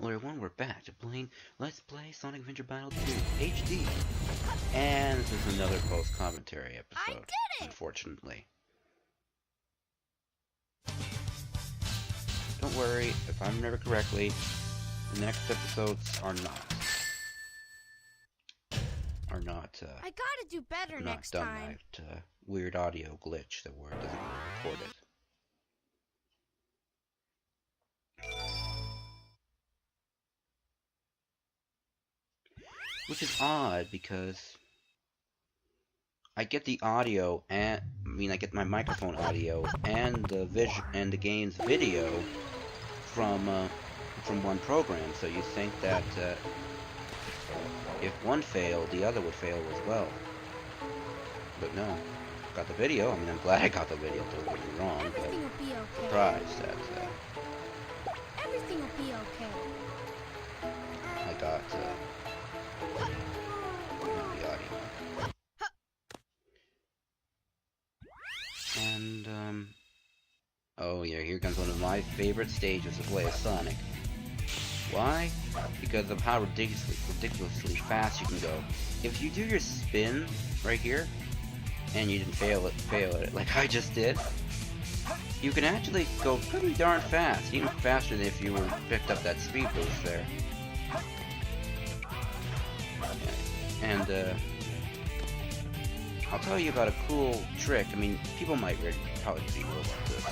Hello everyone, we're back to playing Let's Play Sonic Adventure Battle 2 HD. And this is another post-commentary I episode, did it! unfortunately. Don't worry, if I remember correctly, the next episodes are not I gotta do better not next done time. that weird audio glitch that doesn't record it. Which is odd because I get the audio and I get my microphone audio and the game's video from one program. So you think that if one failed, the other would fail as well. But no, got the video. I mean, I'm glad I got the video. Don't get me wrong, but Everything will be okay. surprised that Everything will be okay. I got the audio. And oh yeah, here comes one of my favorite stages to play as Sonic. Why? Because of how ridiculously fast you can go. If you do your spin right here, and you didn't fail it like I just did, you can actually go pretty darn fast, even faster than if you were picked up that speed boost there. And I'll tell you about a cool trick. I mean, people might probably be real about this,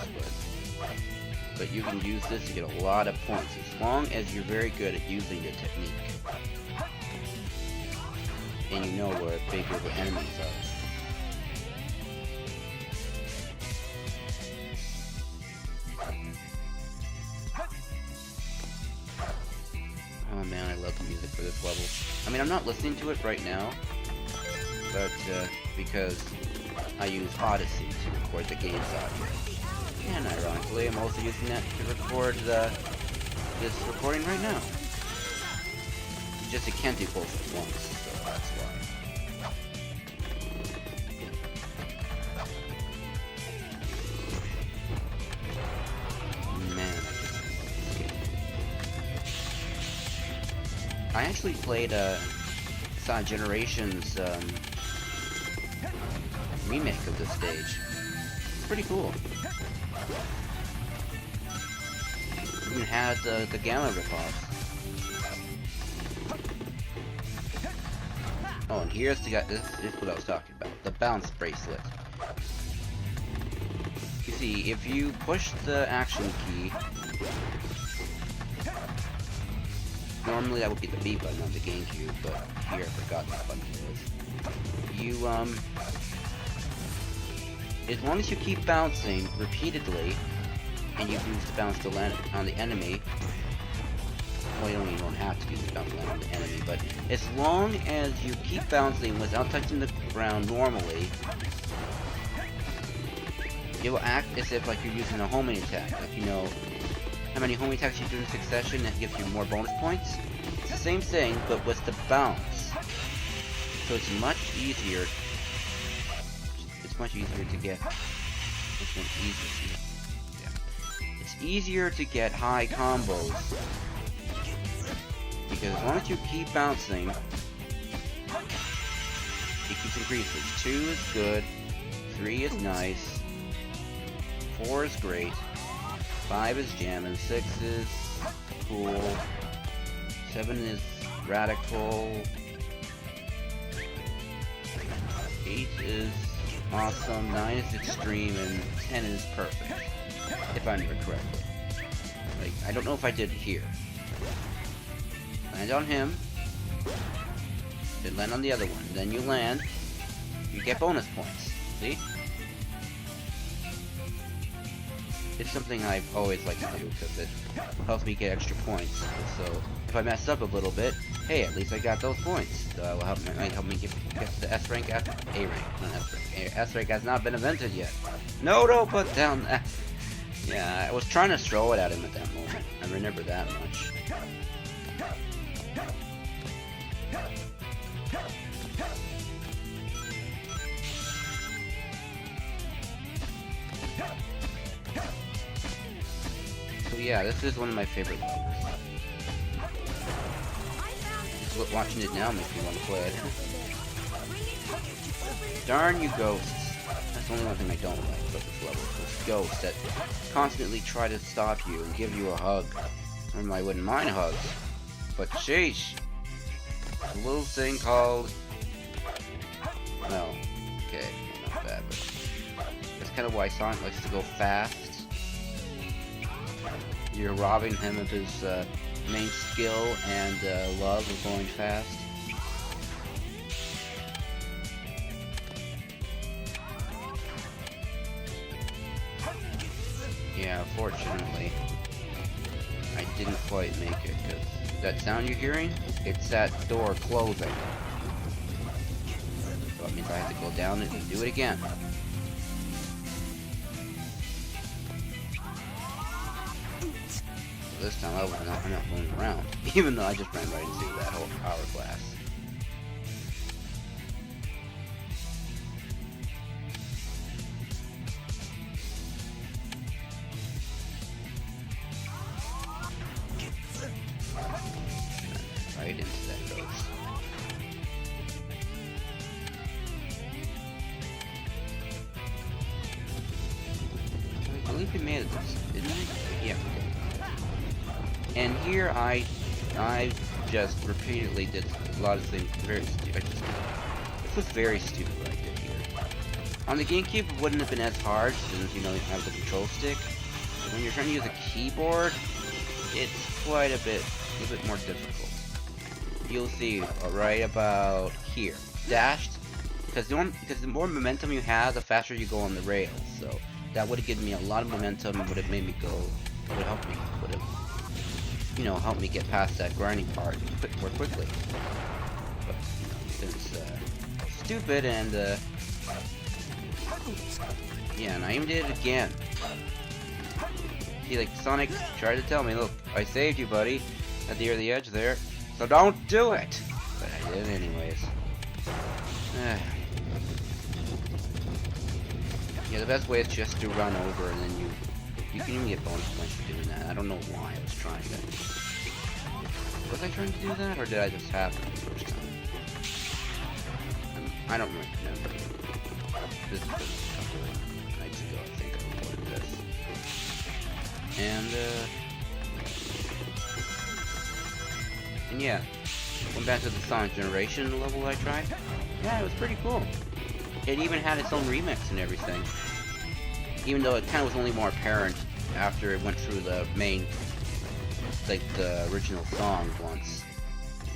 but you can use this to get a lot of points as long as you're very good at using the technique and you know where bigger the enemies are. Oh man, I love the music for this level. I mean, I'm not listening to it right now, but because I use Odyssey to record the game's audio. And ironically, I'm also using that to record this recording right now. Just it can't do both at once, so that's why. Man, I actually played Sonic Generations remake of this stage. It's pretty cool. Even had the Gamma ripoffs. Oh, and here's the guy. This is what I was talking about. The bounce bracelet. You see, if you push the action key, normally that would be the B button on the GameCube, but here I forgot what button it is. You as long as you keep bouncing repeatedly, and you use the bounce to land on the enemy, well, you don't have to use the bounce to land on the enemy, but as long as you keep bouncing without touching the ground normally, it will act as if like you're using a homing attack. Like, you know how many homing attacks you do in succession that gives you more bonus points? It's the same thing, but with the bounce. So it's much easier. Much easier to get. It's easier to get high combos because as long as you keep bouncing, it keeps increasing. 2 is good, 3 is nice, 4 is great, 5 is jamming, 6 is cool, 7 is radical, 8 is awesome, 9 is extreme, and 10 is perfect. If I remember correctly. Like, I don't know if I did it here. Land on him. Then land on the other one. Then you land. You get bonus points. See? It's something I've always liked to do because it helps me get extra points. So, if I mess up a little bit, hey, at least I got those points. So that will help me get the S rank, A rank, not S rank. S rank has not been invented yet. No, don't put down that. Yeah, I was trying to throw it at him at that moment. I remember that much. So yeah, this is one of my favorite levels. watching it now makes me want to play it. Darn you ghosts. That's the only one thing I don't like about this level. Those ghosts that constantly try to stop you and give you a hug. Normally I wouldn't mind hugs. But sheesh. A little thing called... No. Okay, not bad, but... That's kind of why Sonic likes to go fast. You're robbing him of his main skill and love of going fast. Yeah, fortunately, I didn't quite make it, because that sound you're hearing, it's that door closing. So that means I have to go down it and do it again. This time I'm not going around, even though I just ran right into that whole hourglass. Right into that ghost. I believe we made it, didn't we? Yeah, we did. And here I just repeatedly did a lot of things very stupid. This was very stupid what I did here. On the GameCube it wouldn't have been as hard since you have the control stick. But when you're trying to use a keyboard, it's quite a bit more difficult. You'll see right about here. Dashed, because the more momentum you have, the faster you go on the rails. So that would have given me a lot of momentum and would have made me go. Would help me. Would have. Help me get past that grinding part more quickly. But, since, stupid and, yeah, and I even did it again. See, like, Sonic tried to tell me, look, I saved you, buddy, at the edge there, so don't do it! But I did anyways. Yeah, the best way is just to run over and then you can even get bonus points for doing that. I don't know why I was trying that. Was I trying to do that, or did I just happen the first time? I don't remember. This was a couple of nights ago, I think I recorded this. And yeah, going back to the Sonic Generation level I tried. Yeah, it was pretty cool. It even had its own remix and everything. Even though it kind of was only more apparent after it went through the main, like the original song once.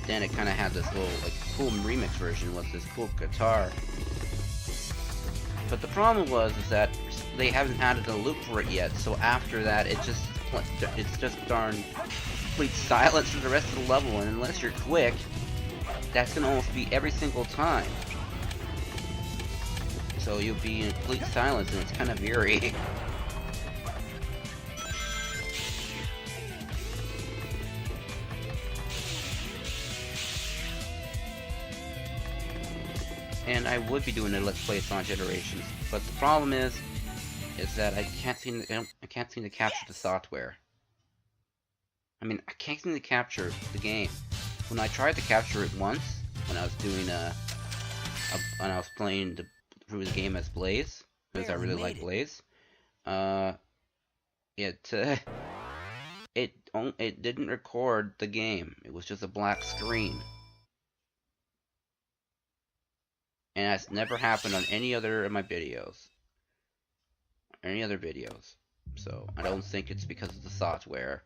Then it kind of had this little like cool remix version with this cool guitar. But the problem is that they haven't added a loop for it yet. So after that, it's just darn complete silence for the rest of the level. And unless you're quick, that's gonna almost be every single time. So you'll be in complete silence, and it's kind of eerie. And I would be doing a Let's Play Sonic Generations, but the problem is that I can't seem to capture the software. I mean, I can't seem to capture the game. When I tried to capture it once, when I was doing when I was playing through the game as Blaze, because I really like Blaze. It didn't record the game. It was just a black screen. And that's never happened on any other of my videos. Any other videos. So, I don't think it's because of the software.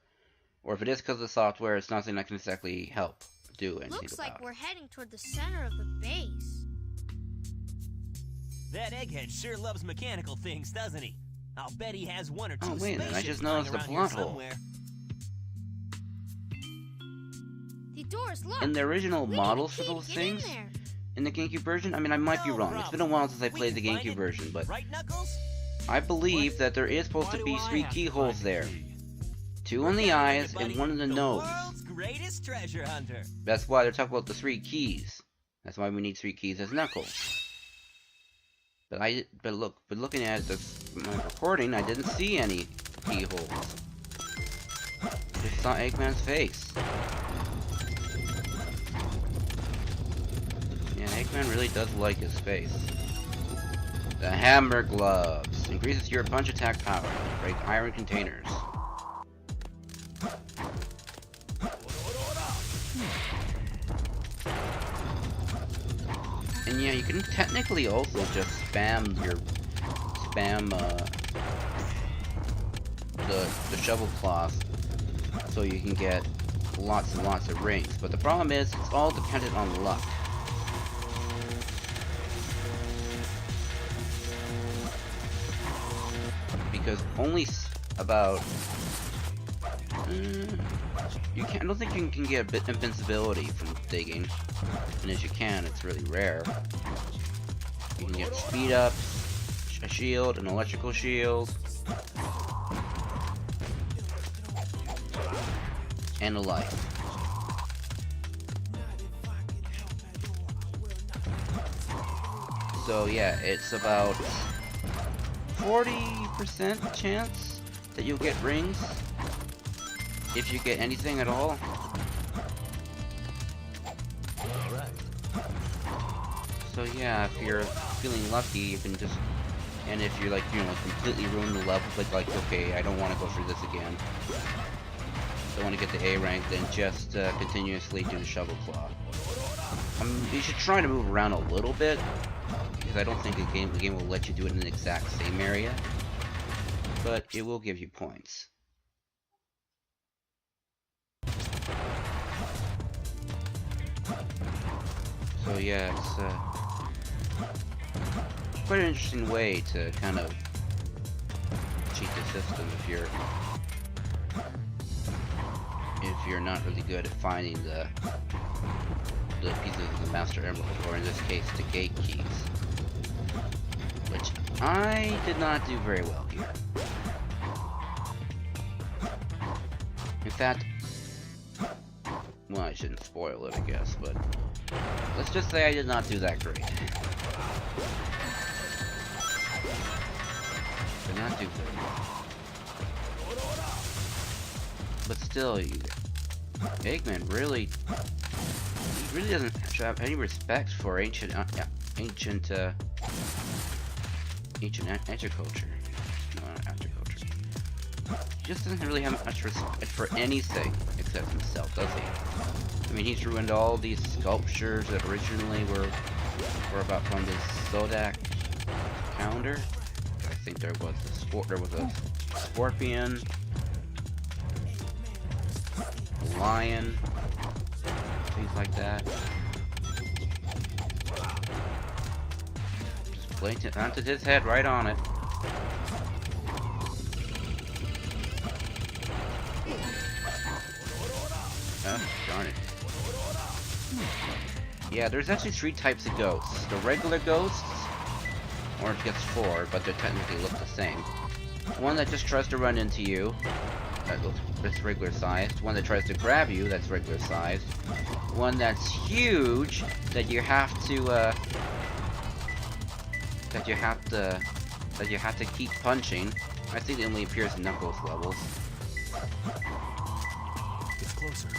Or if it is because of the software, it's nothing I can exactly help do anything Looks about. like we're heading toward the center of the base. That egghead sure loves mechanical things, doesn't he? I'll bet he has one or two Oh, wait a minute, I just spaceships noticed the lying around plot here hole. somewhere. The door's locked. In the original We need a models key for to those get in things, there. in the GameCube version, I mean, I might be No wrong. It's been a while since I We played the can find GameCube it. version, but Right, Knuckles? I believe that there is supposed to be 3 keyholes there. 2 on the eyes and 1 in the nose. World's greatest treasure hunter. That's why they're talking about the 3 keys. That's why we need 3 keys as Knuckles. But looking at my recording, I didn't see any keyholes. I just saw Eggman's face. Eggman really does like his face. The Hammer Gloves. Increases your punch attack power. Break iron containers. And yeah, you can technically also just spam the shovel cloth so you can get lots and lots of rings. But the problem is, it's all dependent on luck. Because only about I don't think you can get a bit invincibility from digging, and as you can, it's really rare. You can get speed up, a shield, an electrical shield, and a life. So yeah, it's about 40% chance that you'll get rings, if you get anything at all. So yeah, if you're feeling lucky, you can just, and if you're like, you know, completely ruin the level, like okay, I don't want to go through this again, don't want to get the A rank, then just continuously do the shovel claw. You should try to move around a little bit, because I don't think the game will let you do it in the exact same area, but it will give you points. So yeah, it's quite an interesting way to kind of cheat the system if you're not really good at finding the pieces of the Master Emerald, or in this case, the gate keys, which I did not do very well here. In fact, well, I shouldn't spoil it, I guess, but let's just say I did not do that great. Did not do very well. But still, Eggman really doesn't have any respect for ancient agriculture. No, not agriculture. He just doesn't really have much respect for anything except himself, does he? I mean, he's ruined all these sculptures that originally were about from the Zodak calendar. I think there was a scorpion, a lion, things like that. Just blatant onto his head, right on it. Darn it. Yeah, there's actually 3 types of ghosts. The regular ghosts, Orange gets 4, but they technically look the same. One that just tries to run into you, that's regular sized. One that tries to grab you, that's regular sized. One that's huge, that you have to keep punching. I think it only appears in Knuckles levels. It's closer.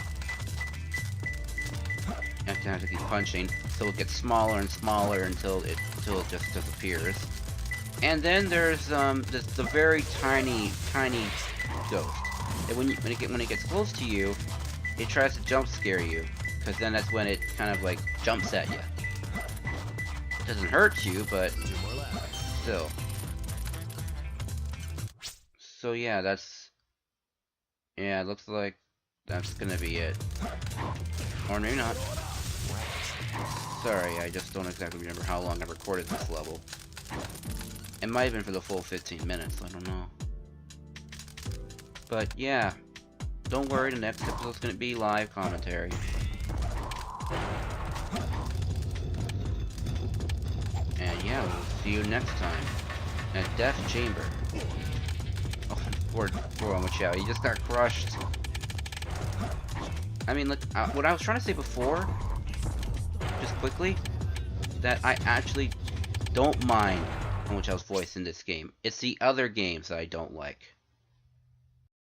You have to keep punching, so it gets smaller and smaller until it just disappears. And then there's the very tiny ghost. And when it gets close to you, it tries to jump scare you, because then that's when it kind of like jumps at you. It doesn't hurt you, but still. So yeah, it looks like that's gonna be it. Or maybe not. Sorry, I just don't exactly remember how long I recorded this level. It might have been for the full 15 minutes, I don't know. But yeah, don't worry, the next episode's gonna be live commentary. And yeah, we'll see you next time at Death Chamber. Oh, poor Omochao, he just got crushed. I mean, look, what I was trying to say before, just quickly, that I actually don't mind Omochao's voice in this game. It's the other games that I don't like.